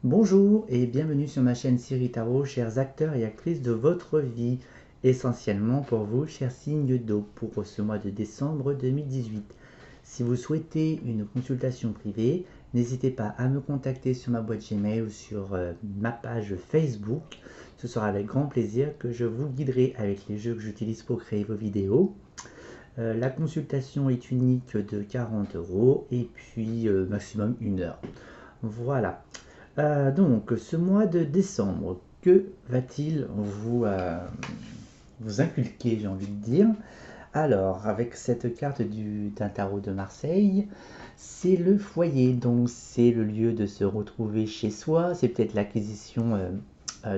Bonjour et bienvenue sur ma chaîne Siri Tarot, chers acteurs et actrices de votre vie, essentiellement pour vous, chers signes d'eau, pour ce mois de décembre 2018. Si vous souhaitez une consultation privée, n'hésitez pas à me contacter sur ma boîte Gmail ou sur ma page Facebook. Ce sera avec grand plaisir que je vous guiderai avec les jeux que j'utilise pour créer vos vidéos. La consultation est unique de 40 € et puis maximum 1 heure. Voilà. Donc, ce mois de décembre, que va-t-il vous inculquer, j'ai envie de dire? Alors, avec cette carte d'un tarot de Marseille, c'est le foyer, donc c'est le lieu de se retrouver chez soi, c'est peut-être l'acquisition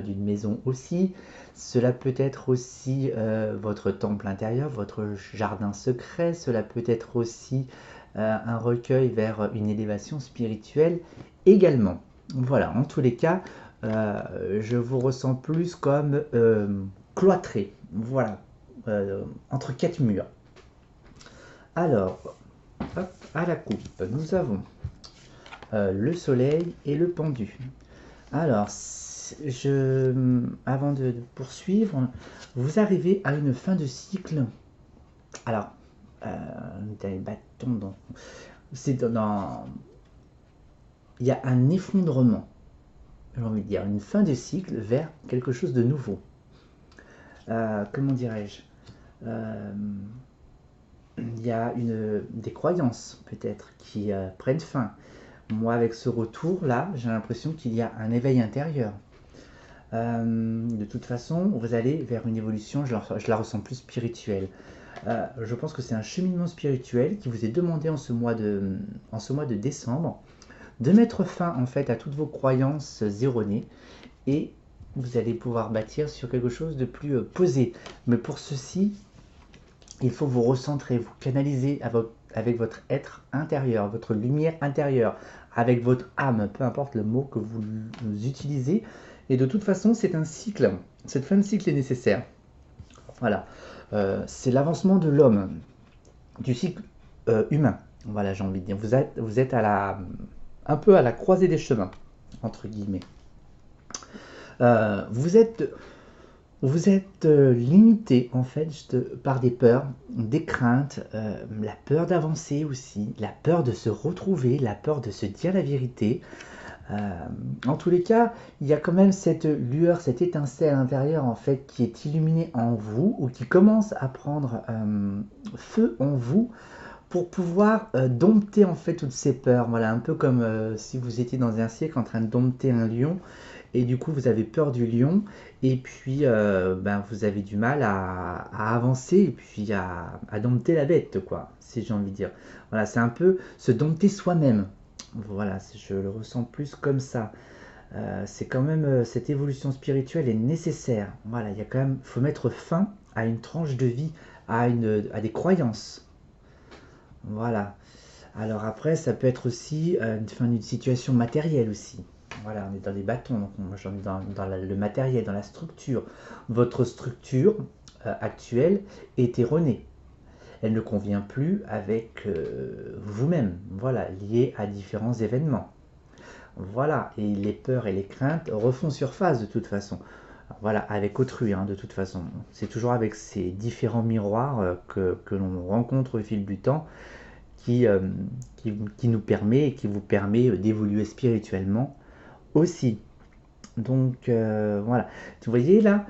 d'une maison aussi, cela peut être aussi votre temple intérieur, votre jardin secret, cela peut être aussi un recueil vers une élévation spirituelle également. Voilà, en tous les cas, je vous ressens plus comme cloîtré, voilà, entre quatre murs. Alors, hop, à la coupe, nous avons le soleil et le pendu. Alors, avant de poursuivre, vous arrivez à une fin de cycle. Alors, des bâtons il y a un effondrement, j'ai envie de dire, une fin de cycle vers quelque chose de nouveau. Comment dirais-je il y a des croyances peut-être qui prennent fin. Moi, avec ce retour-là, j'ai l'impression qu'il y a un éveil intérieur. De toute façon, vous allez vers une évolution, je la ressens plus spirituelle. Je pense que c'est un cheminement spirituel qui vous est demandé en ce mois de décembre, de mettre fin en fait à toutes vos croyances erronées et vous allez pouvoir bâtir sur quelque chose de plus posé. Mais pour ceci, il faut vous recentrer, vous canaliser avec votre être intérieur, votre lumière intérieure, avec votre âme, peu importe le mot que vous utilisez. Et de toute façon, c'est un cycle. Cette fin de cycle est nécessaire. Voilà. C'est l'avancement de l'homme, du cycle humain. Voilà, j'ai envie de dire. Vous êtes un peu à la croisée des chemins, entre guillemets. Vous êtes limité en fait par des peurs, des craintes, la peur d'avancer aussi, la peur de se retrouver, la peur de se dire la vérité. En tous les cas, il y a quand même cette lueur, cette étincelle intérieure en fait qui est illuminée en vous ou qui commence à prendre feu en vous pour pouvoir dompter en fait toutes ces peurs. Voilà, un peu comme si vous étiez dans un cirque en train de dompter un lion et du coup vous avez peur du lion et puis vous avez du mal à avancer et puis à dompter la bête, quoi, si j'ai envie de dire. Voilà, c'est un peu se dompter soi-même. Voilà, je le ressens plus comme ça. C'est quand même cette évolution spirituelle est nécessaire. Voilà, il y a quand même, faut mettre fin à une tranche de vie, à des croyances. Voilà. Alors après, ça peut être aussi une fin d'une situation matérielle aussi. Voilà, on est dans les bâtons, donc moi j'en ai dans le matériel, dans la structure. Votre structure actuelle est erronée. Elle ne convient plus avec vous-même, voilà, liée à différents événements. Voilà, et les peurs et les craintes refont surface de toute façon. Voilà, avec autrui, hein, de toute façon. C'est toujours avec ces différents miroirs que l'on rencontre au fil du temps qui, euh, qui nous permet et qui vous permet d'évoluer spirituellement aussi. Donc voilà, vous voyez là,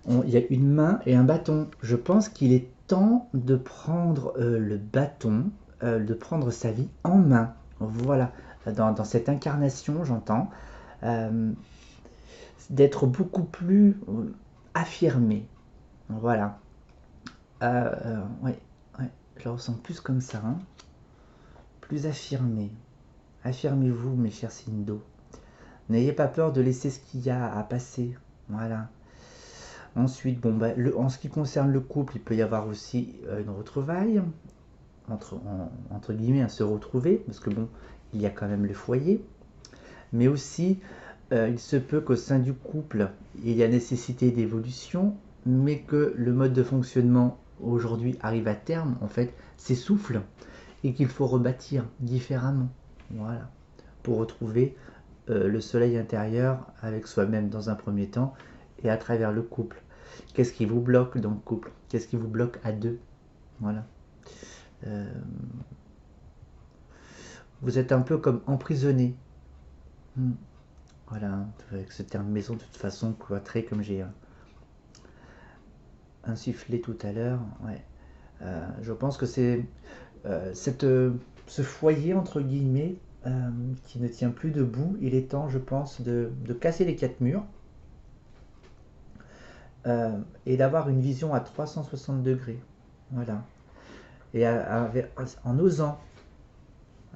il y a une main et un bâton. Je pense qu'il est temps de prendre le bâton, de prendre sa vie en main. Voilà, dans cette incarnation, j'entends, euh, d'être beaucoup plus affirmé. Voilà. Ouais, ouais, je le ressens plus comme ça, hein. Plus affirmé. Affirmez-vous, mes chers signes d'eau. N'ayez pas peur de laisser ce qu'il y a à passer. Voilà. Ensuite, bon, en ce qui concerne le couple, il peut y avoir aussi une retrouvaille, entre guillemets, à se retrouver, parce que bon, il y a quand même le foyer, mais aussi, il se peut qu'au sein du couple, il y a nécessité d'évolution, mais que le mode de fonctionnement aujourd'hui arrive à terme, en fait, s'essouffle, et qu'il faut rebâtir différemment, voilà, pour retrouver le soleil intérieur avec soi-même dans un premier temps et à travers le couple. Qu'est-ce qui vous bloque dans le couple? Qu'est-ce qui vous bloque à deux? Voilà. Euh, vous êtes un peu comme emprisonné. Voilà, avec ce terme maison de toute façon cloîtré comme j'ai insufflé tout à l'heure. Ouais. Je pense que c'est ce foyer entre guillemets qui ne tient plus debout. Il est temps, je pense, de casser les quatre murs et d'avoir une vision à 360 degrés. Voilà. Et en osant,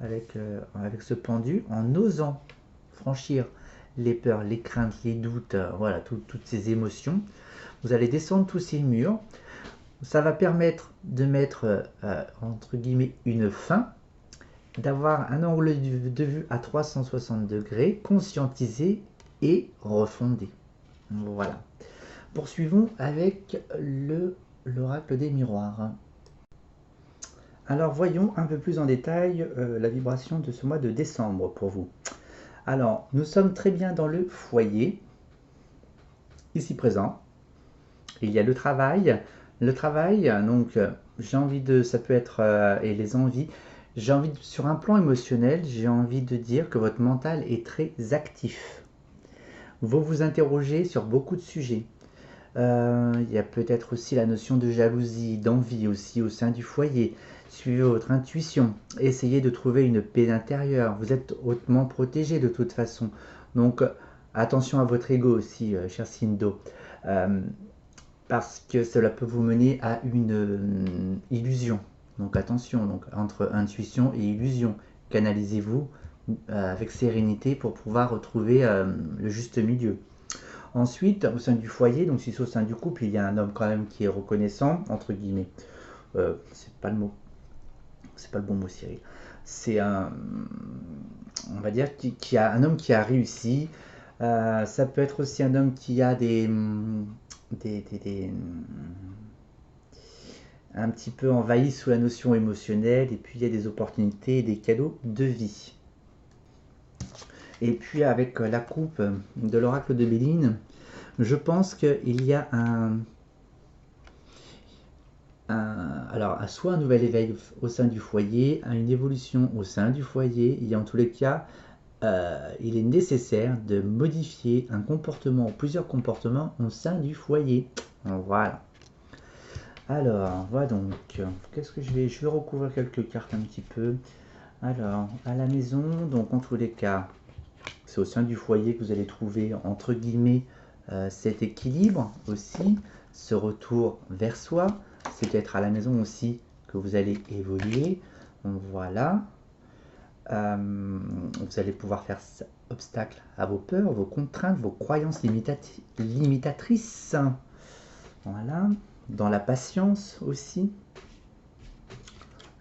avec ce pendu, en osant franchir les peurs, les craintes, les doutes, voilà, toutes ces émotions, vous allez descendre tous ces murs. Ça va permettre de mettre, entre guillemets, une fin, d'avoir un angle de vue à 360 degrés, conscientisé et refondé. Voilà. Poursuivons avec l'oracle des miroirs. Alors voyons un peu plus en détail la vibration de ce mois de décembre pour vous. Alors, nous sommes très bien dans le foyer, ici présent. Il y a le travail. Le travail, donc j'ai envie de, ça peut être, et les envies, j'ai envie de, sur un plan émotionnel, j'ai envie de dire que votre mental est très actif. Vous vous interrogez sur beaucoup de sujets. Il y a peut-être aussi la notion de jalousie, d'envie aussi au sein du foyer. Suivez votre intuition. Essayez de trouver une paix intérieure. Vous êtes hautement protégé de toute façon. Donc, attention à votre ego aussi, cher Sindo. Parce que cela peut vous mener à une illusion. Donc, attention. Donc, entre intuition et illusion, canalisez-vous avec sérénité pour pouvoir retrouver le juste milieu. Ensuite, au sein du foyer, donc si c'est au sein du couple, il y a un homme quand même qui est reconnaissant, entre guillemets. C'est pas le mot. C'est pas le bon mot, Cyril. C'est un, on va dire, qui a un homme qui a réussi. Ça peut être aussi un homme qui a un petit peu envahi sous la notion émotionnelle, et puis il y a des opportunités et des cadeaux de vie. Et puis avec la coupe de l'oracle de Béline, je pense qu'il y a alors, soit un nouvel éveil au sein du foyer, une évolution au sein du foyer, et en tous les cas, il est nécessaire de modifier un comportement ou plusieurs comportements au sein du foyer. Voilà. Alors, voilà donc, qu'est-ce que je vais recouvrir quelques cartes un petit peu. Alors, à la maison, donc en tous les cas, c'est au sein du foyer que vous allez trouver, entre guillemets, cet équilibre aussi, ce retour vers soi. C'est peut-être à la maison aussi que vous allez évoluer. Donc voilà. Vous allez pouvoir faire obstacle à vos peurs, vos contraintes, vos croyances limitatrices. Voilà. Dans la patience aussi.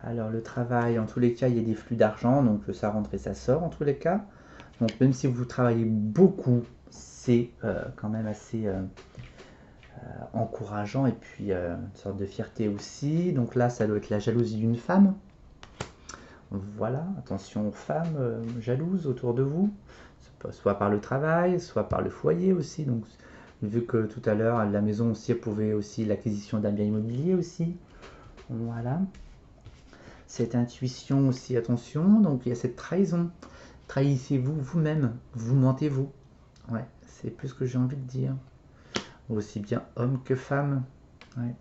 Alors le travail, en tous les cas, il y a des flux d'argent, donc ça rentre et ça sort en tous les cas. Donc même si vous travaillez beaucoup, c'est quand même assez encourageant, et puis une sorte de fierté aussi. Donc là, ça doit être la jalousie d'une femme. Voilà, attention aux femmes jalouses autour de vous, soit par le travail, soit par le foyer aussi. Donc vu que tout à l'heure, la maison aussi pouvait aussi l'acquisition d'un bien immobilier aussi. Voilà. Cette intuition aussi, attention. Donc il y a cette trahison. Trahissez-vous vous-même, vous mentez-vous. Ouais, c'est plus ce que j'ai envie de dire. Aussi bien homme que femme. Ouais.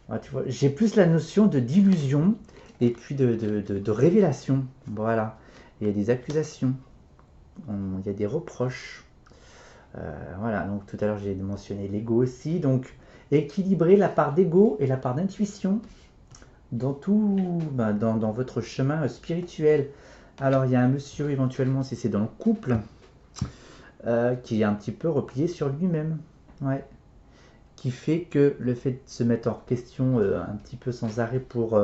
Ouais, tu vois, j'ai plus la notion de d'illusion et puis de révélation. Voilà. Il y a des accusations. Il y a des reproches. Voilà, donc tout à l'heure j'ai mentionné l'ego aussi. Donc équilibrer la part d'ego et la part d'intuition dans tout, dans votre chemin spirituel. Alors il y a un monsieur éventuellement, si c'est dans le couple, qui est un petit peu replié sur lui-même. Ouais. Qui fait que le fait de se mettre en question un petit peu sans arrêt pour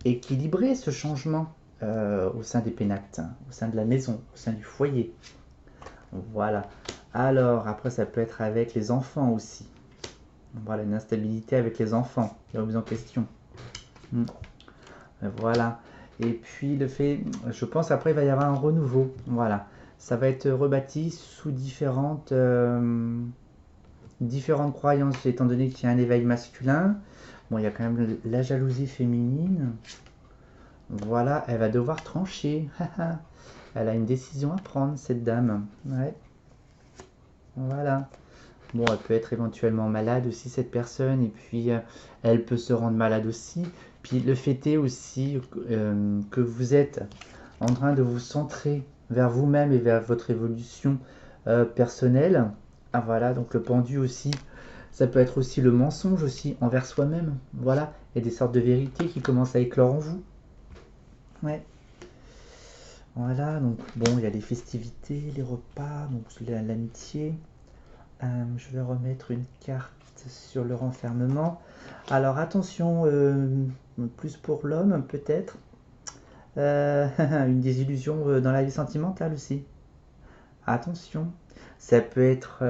équilibrer ce changement au sein des pénates, au sein de la maison, au sein du foyer. Voilà. Alors, après, ça peut être avec les enfants aussi. Voilà, une instabilité avec les enfants, la remise en question. Voilà. Et puis, le fait, je pense, après, il va y avoir un renouveau. Voilà. ça va être rebâti sous différentes croyances, étant donné qu'il y a un éveil masculin. Bon, il y a quand même la jalousie féminine. Voilà, elle va devoir trancher. Elle a une décision à prendre, cette dame. Ouais, voilà. Bon, elle peut être éventuellement malade aussi, cette personne, et puis elle peut se rendre malade aussi. Puis le fait est aussi que vous êtes en train de vous centrer vers vous-même et vers votre évolution personnelle. Ah voilà, donc le pendu aussi, ça peut être aussi le mensonge aussi envers soi-même. Voilà, il y a des sortes de vérités qui commencent à éclore en vous. Ouais. Voilà, donc bon, il y a les festivités, les repas, donc l'amitié. Je vais remettre une carte sur le renfermement. Alors attention, plus pour l'homme peut-être. Une désillusion dans la vie sentimentale aussi. Attention, ça peut être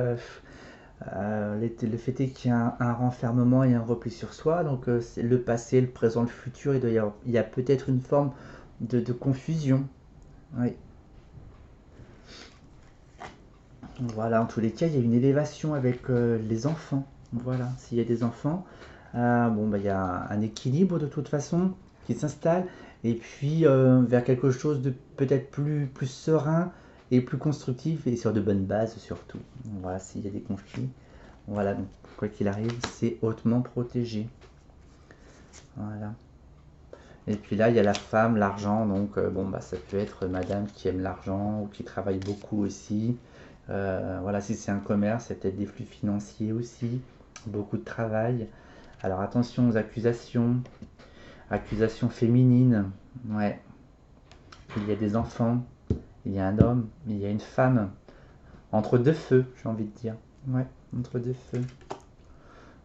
le fait est qu'il y a un renfermement et un repli sur soi. Donc c'est le passé, le présent, le futur. Il y a peut-être une forme de confusion. Oui. Voilà, en tous les cas, il y a une élévation avec les enfants. Voilà, s'il y a des enfants, bon, bah, il y a un équilibre de toute façon qui s'installe. Et puis, vers quelque chose de peut-être plus serein et plus constructif et sur de bonnes bases surtout. Voilà, s'il y a des conflits. Voilà, donc quoi qu'il arrive, c'est hautement protégé. Voilà. Et puis là, il y a la femme, l'argent. Donc, bon, bah, ça peut être madame qui aime l'argent ou qui travaille beaucoup aussi. Voilà, si c'est un commerce, c'est peut-être des flux financiers aussi, beaucoup de travail. Alors attention aux accusations, accusations féminines. Ouais, il y a des enfants, il y a un homme, il y a une femme. Entre deux feux, j'ai envie de dire. Ouais, entre deux feux.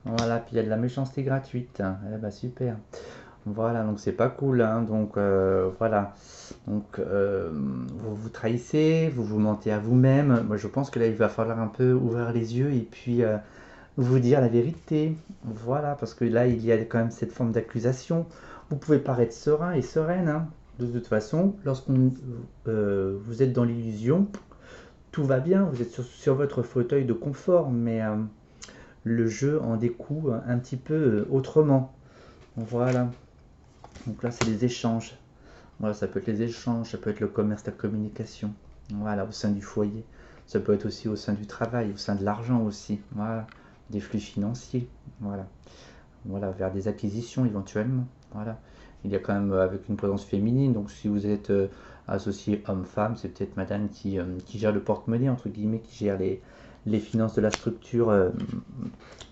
Voilà, puis il y a de la méchanceté gratuite. Eh bah super. Voilà, donc c'est pas cool, hein. Donc voilà. Donc vous vous trahissez, vous vous mentez à vous-même. Moi je pense que là il va falloir un peu ouvrir les yeux et puis vous dire la vérité. Voilà, parce que là il y a quand même cette forme d'accusation. Vous pouvez paraître serein et sereine, hein. De toute façon, lorsqu'on vous êtes dans l'illusion, tout va bien, vous êtes sur votre fauteuil de confort, mais le jeu en découle un petit peu autrement. Voilà. Donc là, c'est les échanges. Voilà, ça peut être les échanges, ça peut être le commerce, la communication. Voilà, au sein du foyer. Ça peut être aussi au sein du travail, au sein de l'argent aussi. Voilà, des flux financiers. Voilà, voilà, vers des acquisitions éventuellement. Voilà, il y a quand même avec une présence féminine. Donc si vous êtes associé homme-femme, c'est peut-être madame qui gère le porte-monnaie, entre guillemets, qui gère les finances de la structure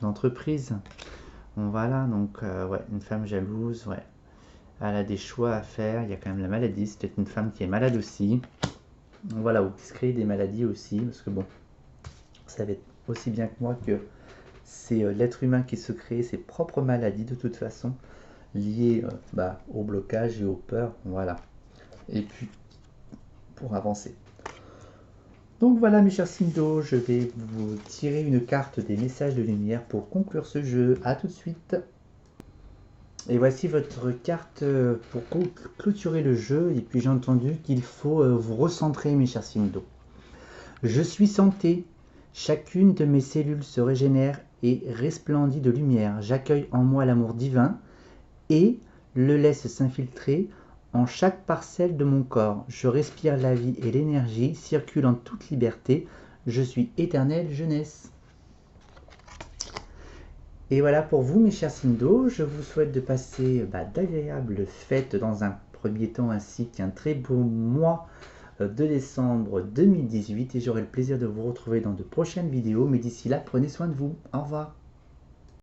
d'entreprise. Bon, voilà, donc ouais, une femme jalouse, ouais. Elle a des choix à faire, il y a quand même la maladie, c'est peut-être une femme qui est malade aussi. Voilà, ou qui se crée des maladies aussi, parce que bon, vous savez aussi bien que moi que c'est l'être humain qui se crée ses propres maladies de toute façon, liées au blocage et aux peurs, voilà. Et puis, pour avancer. Donc voilà mes chers Sindo, je vais vous tirer une carte des messages de lumière pour conclure ce jeu. A tout de suite. Et voici votre carte pour clôturer le jeu. Et puis j'ai entendu qu'il faut vous recentrer mes chers Sindo. Je suis santé. Chacune de mes cellules se régénère et resplendit de lumière. J'accueille en moi l'amour divin et le laisse s'infiltrer en chaque parcelle de mon corps. Je respire la vie et l'énergie, circule en toute liberté. Je suis éternelle jeunesse. Et voilà pour vous mes chers Sindo, je vous souhaite de passer d'agréables fêtes dans un premier temps ainsi qu'un très beau mois de décembre 2018 et j'aurai le plaisir de vous retrouver dans de prochaines vidéos, mais d'ici là prenez soin de vous, au revoir.